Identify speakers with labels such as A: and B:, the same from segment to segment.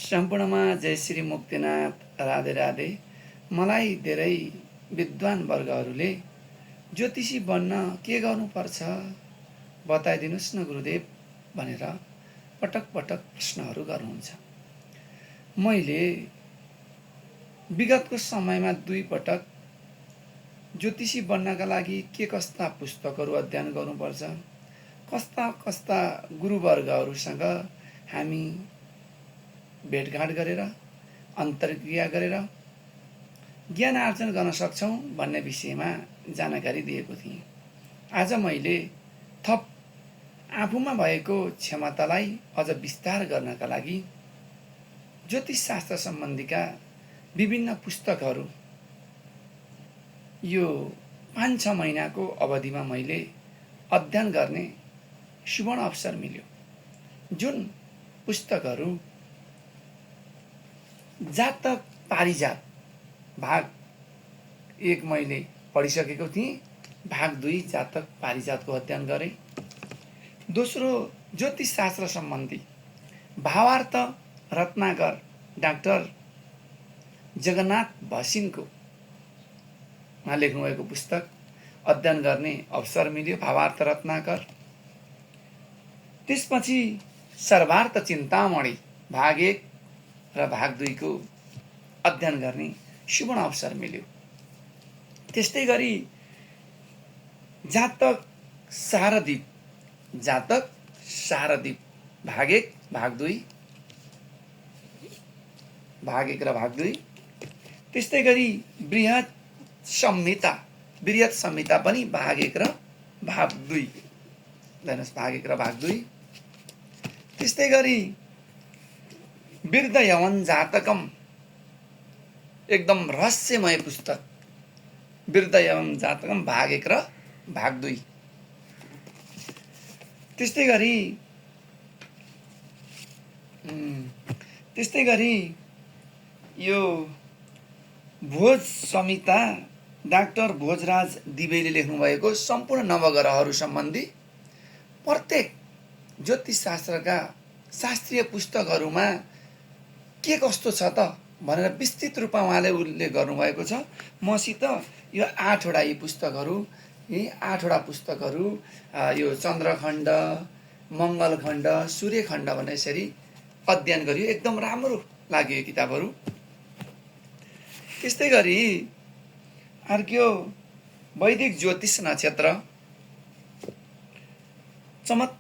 A: सम्पूर्णमा जय श्री मुक्तिनाथ राधे राधे। मलाई धेरै विद्वान वर्गहरूले ज्योतिषी बन्न के गर्नुपर्छ बताइदिनुस् न गुरुदेव भनेर पटक पटक प्रश्नहरू गर्नुहुन्छ। मैले विगतको समयमा 2 पटक ज्योतिषी बन्नका लागि के कस्ता पुस्तकहरू अध्ययन गर्नुपर्छ, कस्ता कस्ता गुरुवर्गहरूसँग हामी भेटघाट गरेर अन्तर्क्रिया गरेर ज्ञान आर्जन गर्न सक्छौं भन्ने विषयमा जानकारी दिएको थिएँ। आज मैले थप आफूमा भएको क्षमतालाई अझ विस्तार गर्नका लागि ज्योतिष शास्त्र सम्बन्धीका विभिन्न पुस्तकहरू यो 5-6 महिनाको अवधिमा मैले अध्ययन गर्ने सुवर्ण अवसर मिल्यो। जुन पुस्तकहरू जातक पारिजात भाग 1 मैले पढिसकेको थिएँ, भाग 2 जातक पारिजातको अध्ययन गरेँ। दोस्रो ज्योतिष शास्त्र सम्बन्धी भावार्थ रत्नाकर डाक्टर जगन्नाथ भसिनको लेख्नुभएको पुस्तक अध्ययन गर्ने अवसर मिल्यो, भावार्थ रत्नाकर। त्यसपछि सर्वार्थ चिन्तामणि भाग 1 र भाग 2 को अध्ययन गर्ने सुवर्ण अवसर मिल्यो। त्यस्तै गरी जातक सारदीप भाग 1 भाग 2 र भाग 2। त्यस्तै गरी बृहत संहिता पनि भाग 1 र भाग 2 भाग 1 र भाग 2। त्यस्तै गरी वृद्ध यवन जातकम एकदम रहस्यमय पुस्तक वृद्ध यवन जातकम भाग 1 र भाग 2। त्यस्तै गरी यो भोज संहिता डाक्टर भोजराज दिवेले लेख्नुभएको सम्पूर्ण नवग्रहहरू सम्बन्धी प्रत्येक ज्योतिष शास्त्रका शास्त्रीय पुस्तकहरूमा के कस्तो छ त भनेर विस्तृत रूपमा उहाँले उल्लेख गर्नुभएको छ। मसित यो 8वटा यी पुस्तकहरू यो चन्द्रखण्ड, मङ्गलखण्ड, सूर्यखण्ड भन्ने यसरी अध्ययन गरियो। एकदम राम्रो लाग्यो यो किताबहरू। त्यस्तै गरी अर्को वैदिक ज्योतिष नक्षत्र चमक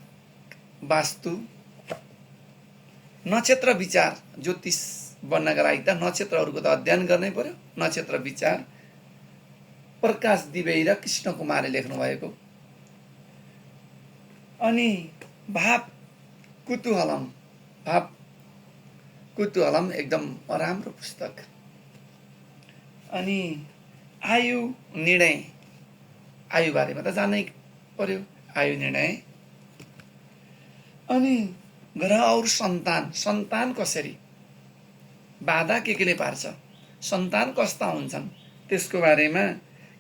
A: वास्तु नक्षत्र विचार। ज्योतिष बन्नका लागि त नक्षत्रहरूको त अध्ययन गर्नै पर्यो। नक्षत्र विचार प्रकाश दिवे र कृष्ण कुमारले लेख्नु भएको। अनि भाव कुतूहलम एकदम राम्रो पुस्तक। अनि आयु निर्णय, आयु बारेमा त जान्नै पर्यो, आयु निर्णय। अनि ग्रह और सन्तान कसरी बाधा केले पार्छ, सन्तान कस्ता हुन्छन् त्यसको बारेमा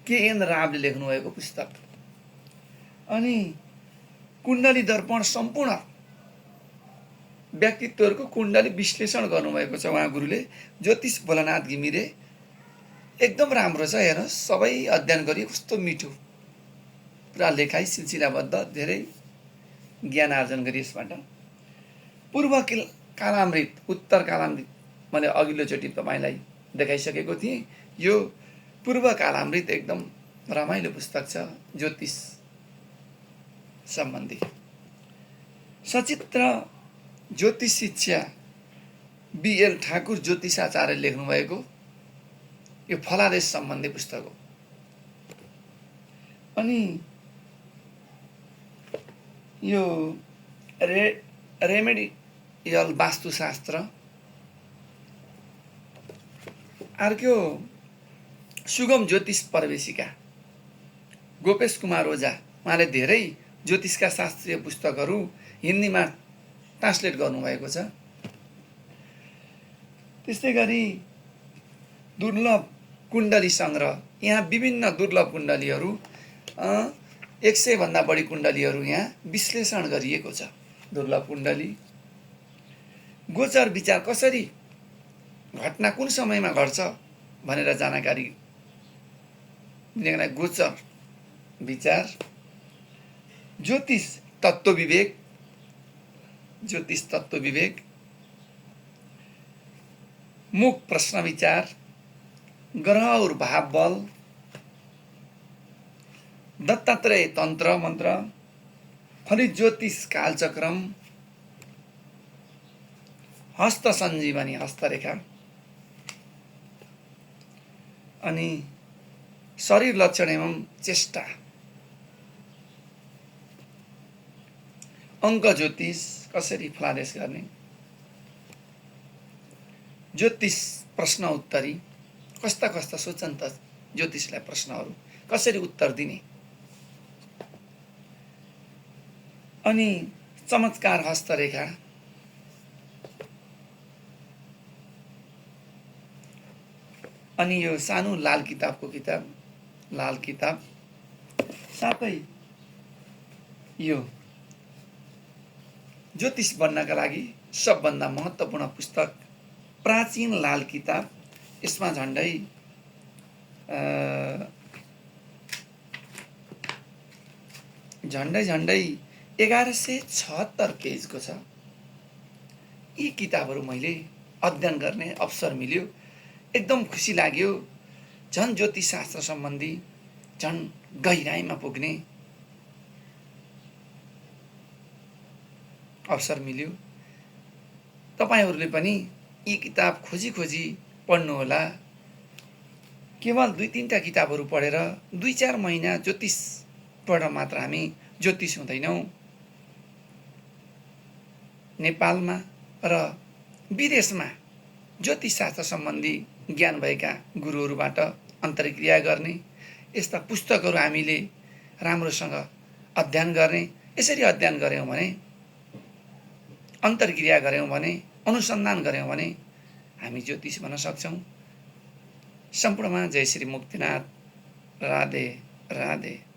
A: केएन रावले लेख्नुभएको पुस्तक। अनि कुण्डली दर्पण सम्पूर्ण व्यक्तित्वहरूको कुण्डली विश्लेषण गर्नुभएको छ उहाँ गुरुले, ज्योतिष भोलानाथ घिमिरे। एकदम राम्रो छ, हेर्नुहोस्। सबै अध्ययन गरियो, कस्तो मिठो, पुरा लेखाइ सिलसिलाबद्ध, धेरै ज्ञान आर्जन गरियो यसबाट। पूर्व कालामृत, उत्तर कालामृत मैले अघिल्लोचोटि तपाईँलाई देखाइसकेको थिएँ। यो पूर्व कालामृत एकदम रमाइलो पुस्तक छ ज्योतिष सम्बन्धी। सचित्र ज्योतिष शिक्षा BL ठाकुर ज्योतिषाचार्यले लेख्नुभएको यो फलादेश सम्बन्धी पुस्तक हो। अनि यो रेमेडियल वास्तुशास्त्र। अर्को सुगम ज्योतिष प्रवेशिका गोपेश कुमार ओझा, उहाँले धेरै ज्योतिषका शास्त्रीय पुस्तकहरू हिन्दीमा ट्रान्सलेट गर्नुभएको छ। त्यस्तै गरी दुर्लभ कुण्डली सङ्ग्रह, यहाँ विभिन्न दुर्लभ कुण्डलीहरू 100 भन्दा बढी कुण्डलीहरू यहाँ विश्लेषण गरिएको छ। दुर्लभ कुण्डली गोचर विचार कसरी घटना कुन समयमा घट्छ भनेर जानकारी दिनको लागि गोचर विचार। ज्योतिष तत्त्व विवेक, ज्योतिष तत्त्व विवेक। मुख प्रश्न विचार, ग्रह और भाव बल, दत्तात्रेय तंत्र मंत्र, फलित ज्योतिष कालचक्रम, हस्त संजीवनी हस्तरेखा, अनि शरीर लक्षण एवं चेष्टा, अंक ज्योतिष कसरी फलादेश गर्ने, ज्योतिष प्रश्न उत्तरी कस्ता कस्ता सोच्छन् त ज्योतिषलाई प्रश्नहरू कसरी उत्तर दिने, अनि चमत्कार हस्तरेखा, अनि यो सानो लाल किताबको किताब, लाल किताब, साथै यो ज्योतिष बन्नका लागि सबभन्दा महत्त्वपूर्ण पुस्तक प्राचीन लाल किताब। यसमा झन्डै 1176 पेजको छ। यी किताबहरू मैले अध्ययन गर्ने अवसर मिल्यो, एकदम खुसी लाग्यो। झन् ज्योतिष शास्त्र सम्बन्धी झन् गहिराइमा पुग्ने अवसर मिल्यो। तपाईहरूले पनि यी किताब खोजी खोजी पढ्नुहोला। केवल 2-3टा किताबहरू पढेर 2-4 महिना ज्योतिष पढेर मात्र हामी ज्योतिष हुँदैनौँ। नेपालमा र विदेशमा ज्योतिष शास्त्र सम्बन्धी ज्ञान भएका गुरुहरूबाट अन्तर्क्रिया गर्ने, यस्ता पुस्तकहरू हामीले राम्रोसँग अध्ययन गर्ने। यसरी अध्ययन गऱ्यौँ भने, अन्तर्क्रिया गऱ्यौँ भने, अनुसन्धान गऱ्यौँ भने हामी ज्योतिष बन्न सक्छौँ। सम्पूर्णमा जय श्री मुक्तिनाथ। राधे राधे।